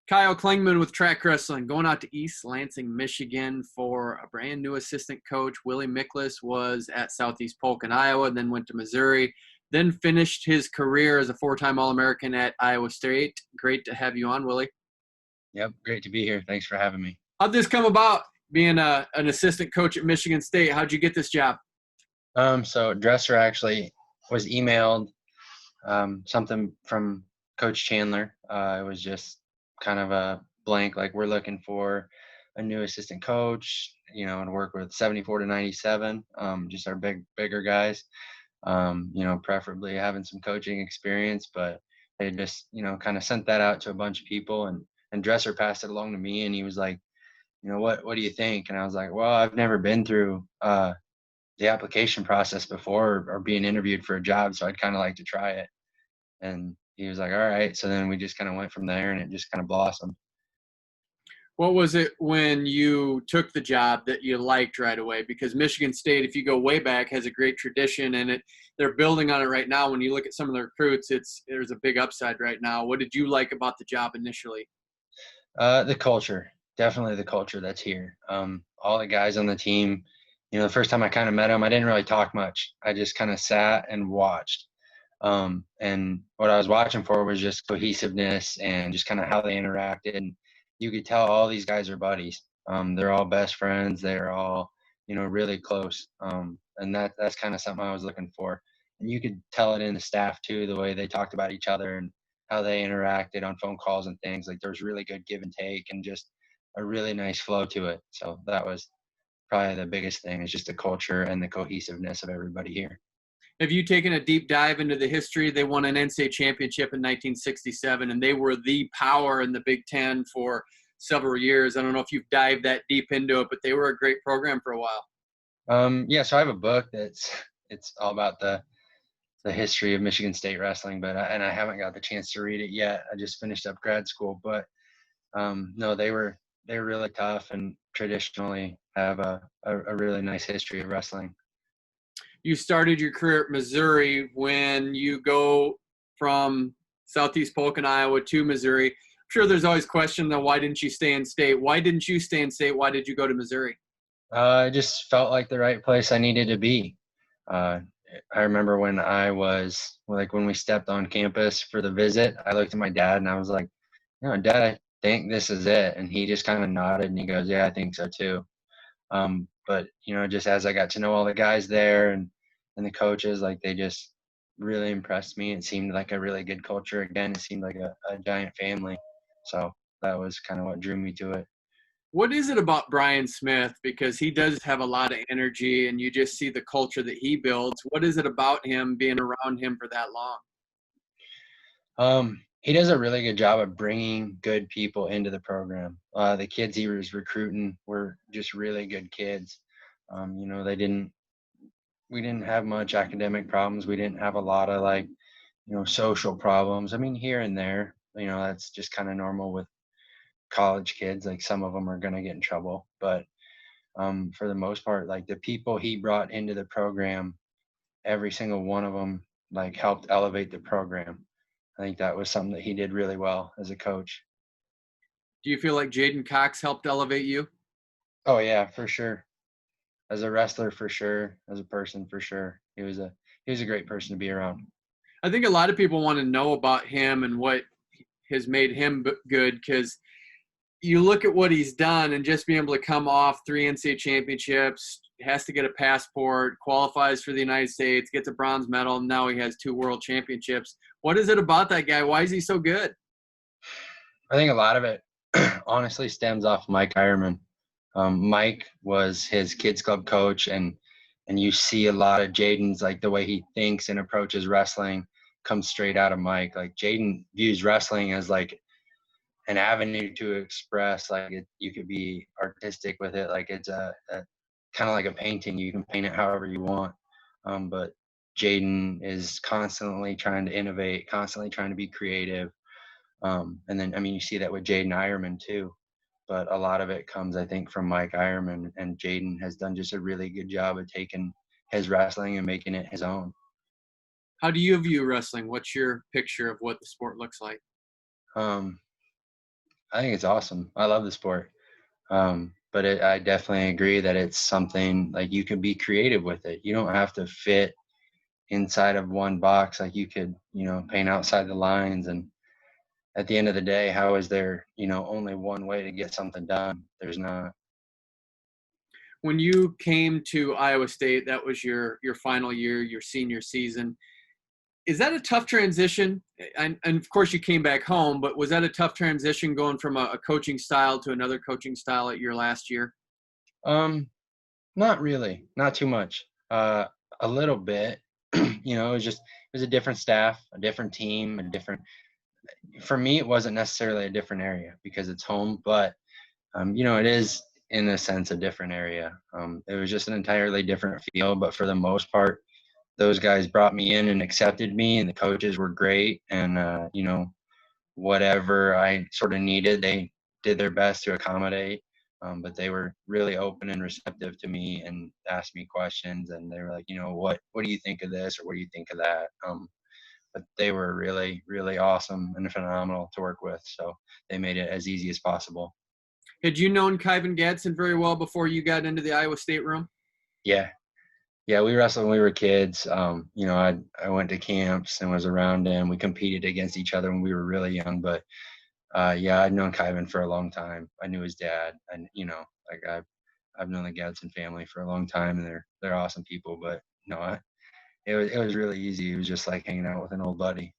Kyle Klingman with Trackwrestling, going out to East Lansing, Michigan for a brand new assistant coach. Willie Miklus was at Southeast Polk in Iowa, then went to Missouri, then finished his career as a four-time All-American at Iowa State. Great to have you on, Willie. Yep, great to be here. Thanks for having me. How'd this come about, being an assistant coach at Michigan State? How'd you get this job? So Dresser actually was emailed something from Coach Chandler. It was just kind of a blank, like we're looking for a new assistant coach, and work with 74 to 97, just our bigger guys, preferably having some coaching experience, but they just, kind of sent that out to a bunch of people, and Dresser passed it along to me, and he was like, what do you think? And I was like, well, I've never been through the application process before or being interviewed for a job, so I'd kind of like to try it. And he was like, all right. So then we just kind of went from there, and it just kind of blossomed. What was it when you took the job that you liked right away? Because Michigan State, if you go way back, has a great tradition, and they're building on it right now. When you look at some of the recruits, there's a big upside right now. What did you like about the job initially? The culture, definitely the culture that's here. All the guys on the team, the first time I kind of met them, I didn't really talk much. I just kind of sat and watched. And what I was watching for was just cohesiveness and just kind of how they interacted. And you could tell all these guys are buddies. They're all best friends. They're all, really close. And that's kind of something I was looking for. And you could tell it in the staff too, the way they talked about each other and how they interacted on phone calls and things. Like there was really good give and take and just a really nice flow to it. So that was probably the biggest thing, is just the culture and the cohesiveness of everybody here. Have you taken a deep dive into the history? They won an NCAA championship in 1967, and they were the power in the Big Ten for several years. I don't know if you've dived that deep into it, but they were a great program for a while. Yeah, so I have a book it's all about the history of Michigan State wrestling, but I haven't got the chance to read it yet. I just finished up grad school, but no, they were really tough and traditionally have a really nice history of wrestling. You started your career at Missouri. When you go from Southeast Polk in Iowa to Missouri, I'm sure there's always question though, why didn't you stay in state? Why didn't you stay in state? Why did you go to Missouri? I just felt like the right place I needed to be. I remember when when we stepped on campus for the visit, I looked at my dad and I was like, Dad, I think this is it. And he just kind of nodded and he goes, yeah, I think so too. But, just as I got to know all the guys there and the coaches, like they just really impressed me. It seemed like a really good culture. Again, it seemed like a giant family. So that was kind of what drew me to it. What is it about Brian Smith? Because he does have a lot of energy and you just see the culture that he builds. What is it about him, being around him for that long? He does a really good job of bringing good people into the program. The kids he was recruiting were just really good kids. We didn't have much academic problems. We didn't have a lot of social problems. I mean, here and there, that's just kind of normal with college kids. Like some of them are going to get in trouble, but for the most part, like the people he brought into the program, every single one of them helped elevate the program. I think that was something that he did really well as a coach. Do you feel like Jaden Cox helped elevate you? Oh yeah, for sure. As a wrestler, for sure. As a person, for sure. He was a great person to be around. I think a lot of people want to know about him and what has made him good, because you look at what he's done and just being able to come off 3 NCAA championships, has to get a passport, qualifies for the United States, gets a bronze medal, and now he has 2 world championships. What is it about that guy? Why is he so good? I think a lot of it honestly stems off Mike Ironman. Mike was his kids club coach, and you see a lot of Jaden's, the way he thinks and approaches wrestling comes straight out of Mike. Like Jaden views wrestling as an avenue to express, you could be artistic with it. Like it's a kind of like a painting. You can paint it however you want. But Jaden is constantly trying to innovate, constantly trying to be creative. And then, you see that with Jaden Ironman too. But a lot of it comes, I think, from Mike Ironman, and Jaden has done just a really good job of taking his wrestling and making it his own. How do you view wrestling? What's your picture of what the sport looks like? I think it's awesome. I love the sport. But I definitely agree that it's something like you can be creative with it. You don't have to fit inside of one box. Like you could, paint outside the lines. And at the end of the day, how is there, only one way to get something done? There's not. When you came to Iowa State, that was your final year, your senior season. Is that a tough transition? And of course, you came back home, but was that a tough transition going from a coaching style to another coaching style at your last year? Um, Not really, not too much. A little bit. It was a different staff, a different team, a different. For me, it wasn't necessarily a different area because it's home, but it is in a sense a different area. It was just an entirely different feel, but for the most part, those guys brought me in and accepted me, and the coaches were great. And whatever I sort of needed, they did their best to accommodate. But they were really open and receptive to me and asked me questions. And they were like, what do you think of this, or what do you think of that? But they were really, really awesome and phenomenal to work with. So they made it as easy as possible. Had you known Kaivan Gadsen very well before you got into the Iowa State room? Yeah. Yeah, we wrestled when we were kids. I went to camps and was around him. We competed against each other when we were really young. But yeah, I'd known Kaivan for a long time. I knew his dad, and like I've known the Gadsen family for a long time, and they're awesome people. But it was really easy. It was just like hanging out with an old buddy.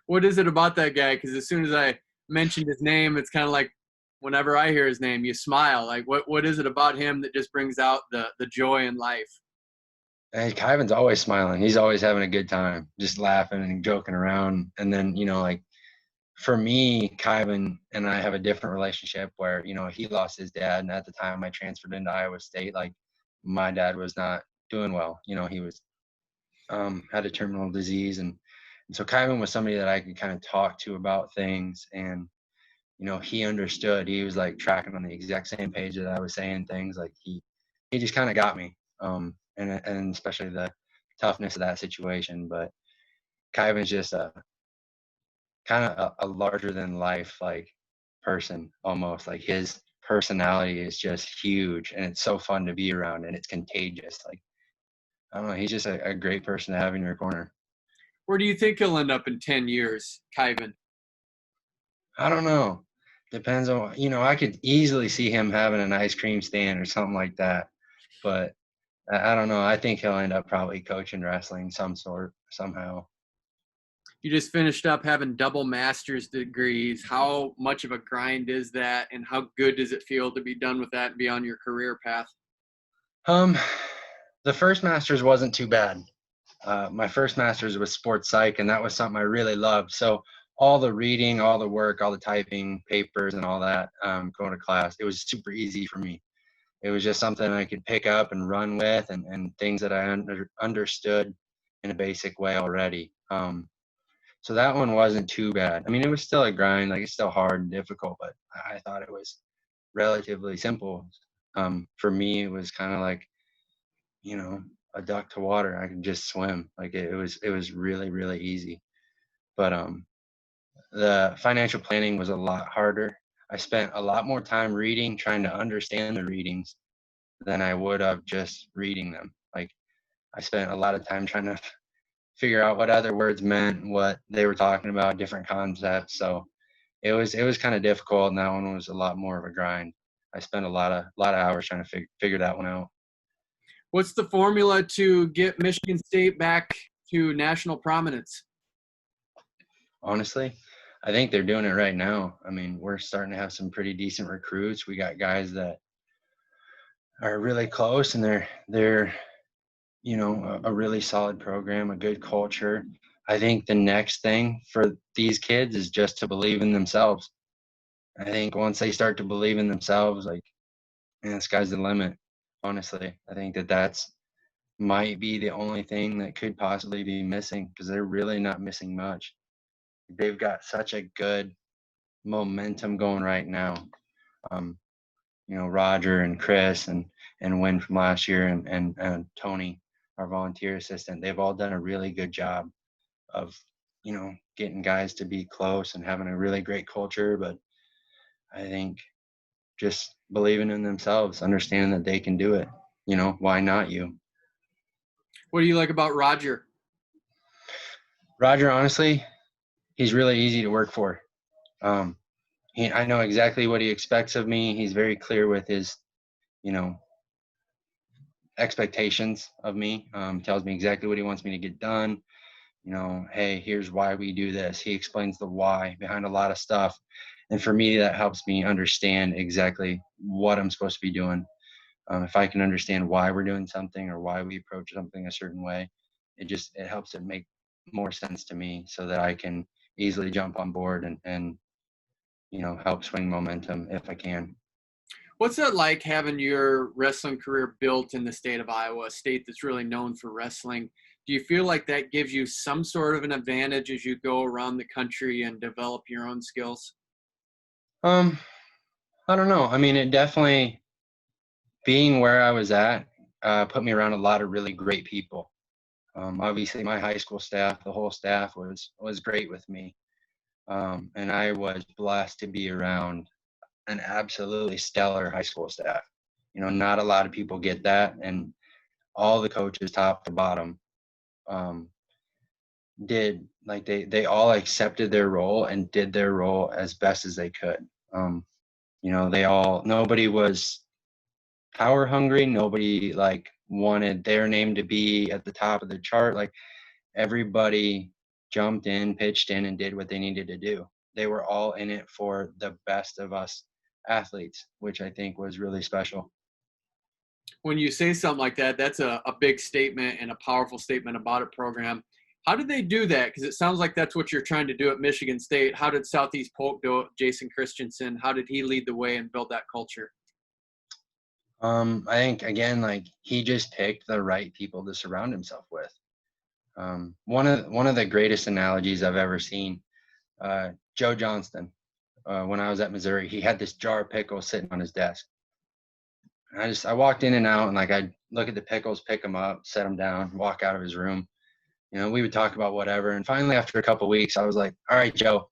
What is it about that guy? Because as soon as I mentioned his name, it's kind of like whenever I hear his name, you smile. Like what is it about him that just brings out the joy in life? And Kaivan's always smiling. He's always having a good time, just laughing and joking around. And then like for me, Kaivan and I have a different relationship where, he lost his dad. And at the time I transferred into Iowa State, like my dad was not doing well. He was, had a terminal disease. And so Kaivan was somebody that I could kind of talk to about things. And, he understood. He was like tracking on the exact same page that I was saying things. Like he just kind of got me. And especially the toughness of that situation. But Kaivan's just a kind of a larger than life like person almost. Like his personality is just huge, and it's so fun to be around, and it's contagious. Like I don't know, he's just a great person to have in your corner. Where do you think he'll end up in 10 years, Kaivan? I don't know. Depends on I could easily see him having an ice cream stand or something like that. But I don't know. I think he'll end up probably coaching wrestling some sort somehow. You just finished up having double master's degrees. How much of a grind is that, and how good does it feel to be done with that and be on your career path? Um, the first master's wasn't too bad. My first master's was sports psych, and that was something I really loved. So all the reading, all the work, all the typing, papers, and all that, going to class, it was super easy for me. It was just something I could pick up and run with, and things that I understood in a basic way already. So that one wasn't too bad. I mean, it was still a grind, like it's still hard and difficult, but I thought it was relatively simple. For me, it was kind of like, a duck to water. I could just swim. Like it was really, really easy. But the financial planning was a lot harder. I spent a lot more time reading, trying to understand the readings than I would have just reading them. Like I spent a lot of time trying to figure out what other words meant, what they were talking about, different concepts. So it was kind of difficult, and that one was a lot more of a grind. I spent a lot of hours trying to figure that one out. What's the formula to get Michigan State back to national prominence? Honestly, I think they're doing it right now. I mean, we're starting to have some pretty decent recruits. We got guys that are really close, and they're a really solid program, a good culture. I think the next thing for these kids is just to believe in themselves. I think once they start to believe in themselves, like, man, the sky's the limit. Honestly, I think that's might be the only thing that could possibly be missing, because they're really not missing much. They've got such a good momentum going right now. Um, Roger and Chris and Wynn from last year, and Tony, our volunteer assistant, they've all done a really good job of, getting guys to be close and having a really great culture. But I think just believing in themselves, understanding that they can do it. Why not you? What do you like about Roger? Roger, honestly, he's really easy to work for. Um, I know exactly what he expects of me. He's very clear with his, you know, expectations of me. Tells me exactly what he wants me to get done. Hey, here's why we do this. He explains the why behind a lot of stuff. And for me, that helps me understand exactly what I'm supposed to be doing. If I can understand why we're doing something or why we approach something a certain way, it helps it make more sense to me so that I can easily jump on board and help swing momentum if I can. What's it like having your wrestling career built in the state of Iowa, a state that's really known for wrestling? Do you feel like that gives you some sort of an advantage as you go around the country and develop your own skills? I don't know. I mean, it definitely, being where I was at, put me around a lot of really great people. Obviously, my high school staff, the whole staff was great with me, and I was blessed to be around an absolutely stellar high school staff. Not a lot of people get that, and all the coaches, top to bottom, um, did like they all accepted their role and did their role as best as they could. Nobody was power hungry. Nobody like wanted their name to be at the top of the chart. Like everybody jumped in, pitched in, and did what they needed to do. They were all in it for the best of us athletes, which I think was really special. When you say something like that, that's a big statement and a powerful statement about a program. How did they do that? Because it sounds like that's what you're trying to do at Michigan State. How did Southeast Polk do it? Jason Christensen, how did he lead the way and build that culture? I think again, like he just picked the right people to surround himself with. One of the greatest analogies I've ever seen, Joe Johnston, when I was at Missouri, he had this jar of pickles sitting on his desk. And I walked in and out, and like I'd look at the pickles, pick them up, set them down, walk out of his room. We would talk about whatever. And finally, after a couple of weeks, I was like, all right, Joe,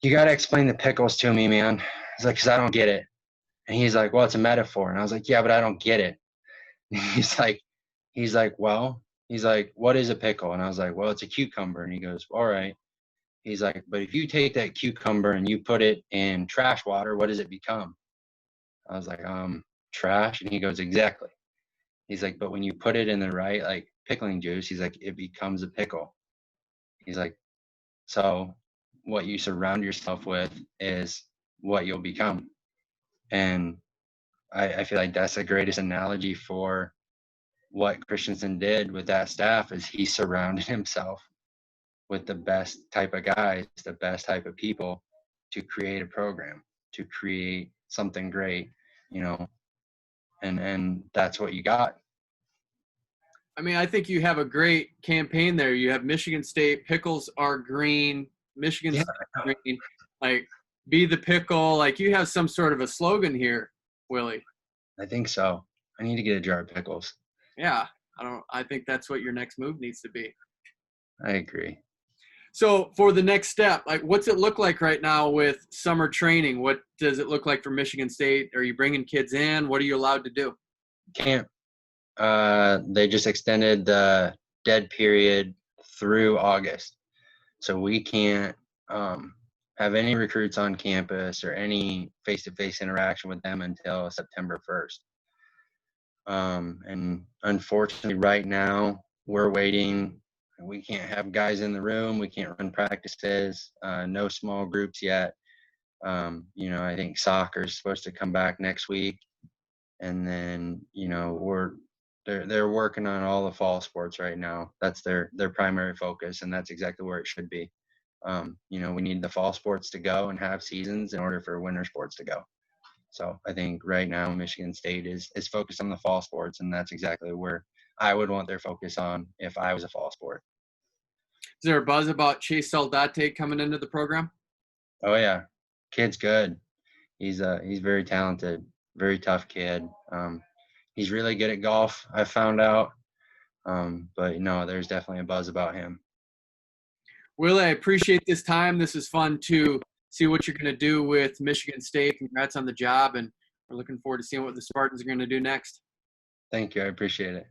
you got to explain the pickles to me, man. He's like, because I don't get it. And he's like, well, it's a metaphor. And I was like, yeah, but I don't get it. He's like, well, he's like, what is a pickle? And I was like, well, it's a cucumber. And he goes, all right. He's like, but if you take that cucumber and you put it in trash water, what does it become? I was like, trash. And he goes, exactly. He's like, but when you put it in the right, like pickling juice, he's like, it becomes a pickle. He's like, so what you surround yourself with is what you'll become. And I feel like that's the greatest analogy for what Christensen did with that staff is he surrounded himself with the best type of guys, the best type of people to create a program, to create something great, and that's what you got. I mean, I think you have a great campaign there. You have Michigan State, pickles are green, Michigan State green, like be the pickle. Like you have some sort of a slogan here, Willie. I think so. I need to get a jar of pickles. Yeah, I think that's what your next move needs to be. I agree. So for the next step, like what's it look like right now with summer training? What does it look like for Michigan State? Are you bringing kids in? What are you allowed to do? Camp. They just extended the dead period through August. So we can't have any recruits on campus or any face-to-face interaction with them until September 1st. And unfortunately, right now, we're waiting. We can't have guys in the room. We can't run practices. No small groups yet. I think soccer is supposed to come back next week. And then, they're working on all the fall sports right now. That's their primary focus, and that's exactly where it should be. We need the fall sports to go and have seasons in order for winter sports to go. So I think right now Michigan State is focused on the fall sports, and that's exactly where I would want their focus on if I was a fall sport. Is there a buzz about Chase Saldate coming into the program? Oh yeah, kid's good. He's very talented, very tough kid. He's really good at golf, I found out. But no, there's definitely a buzz about him. Willie, I appreciate this time. This is fun to see what you're going to do with Michigan State. Congrats on the job, and we're looking forward to seeing what the Spartans are going to do next. Thank you. I appreciate it.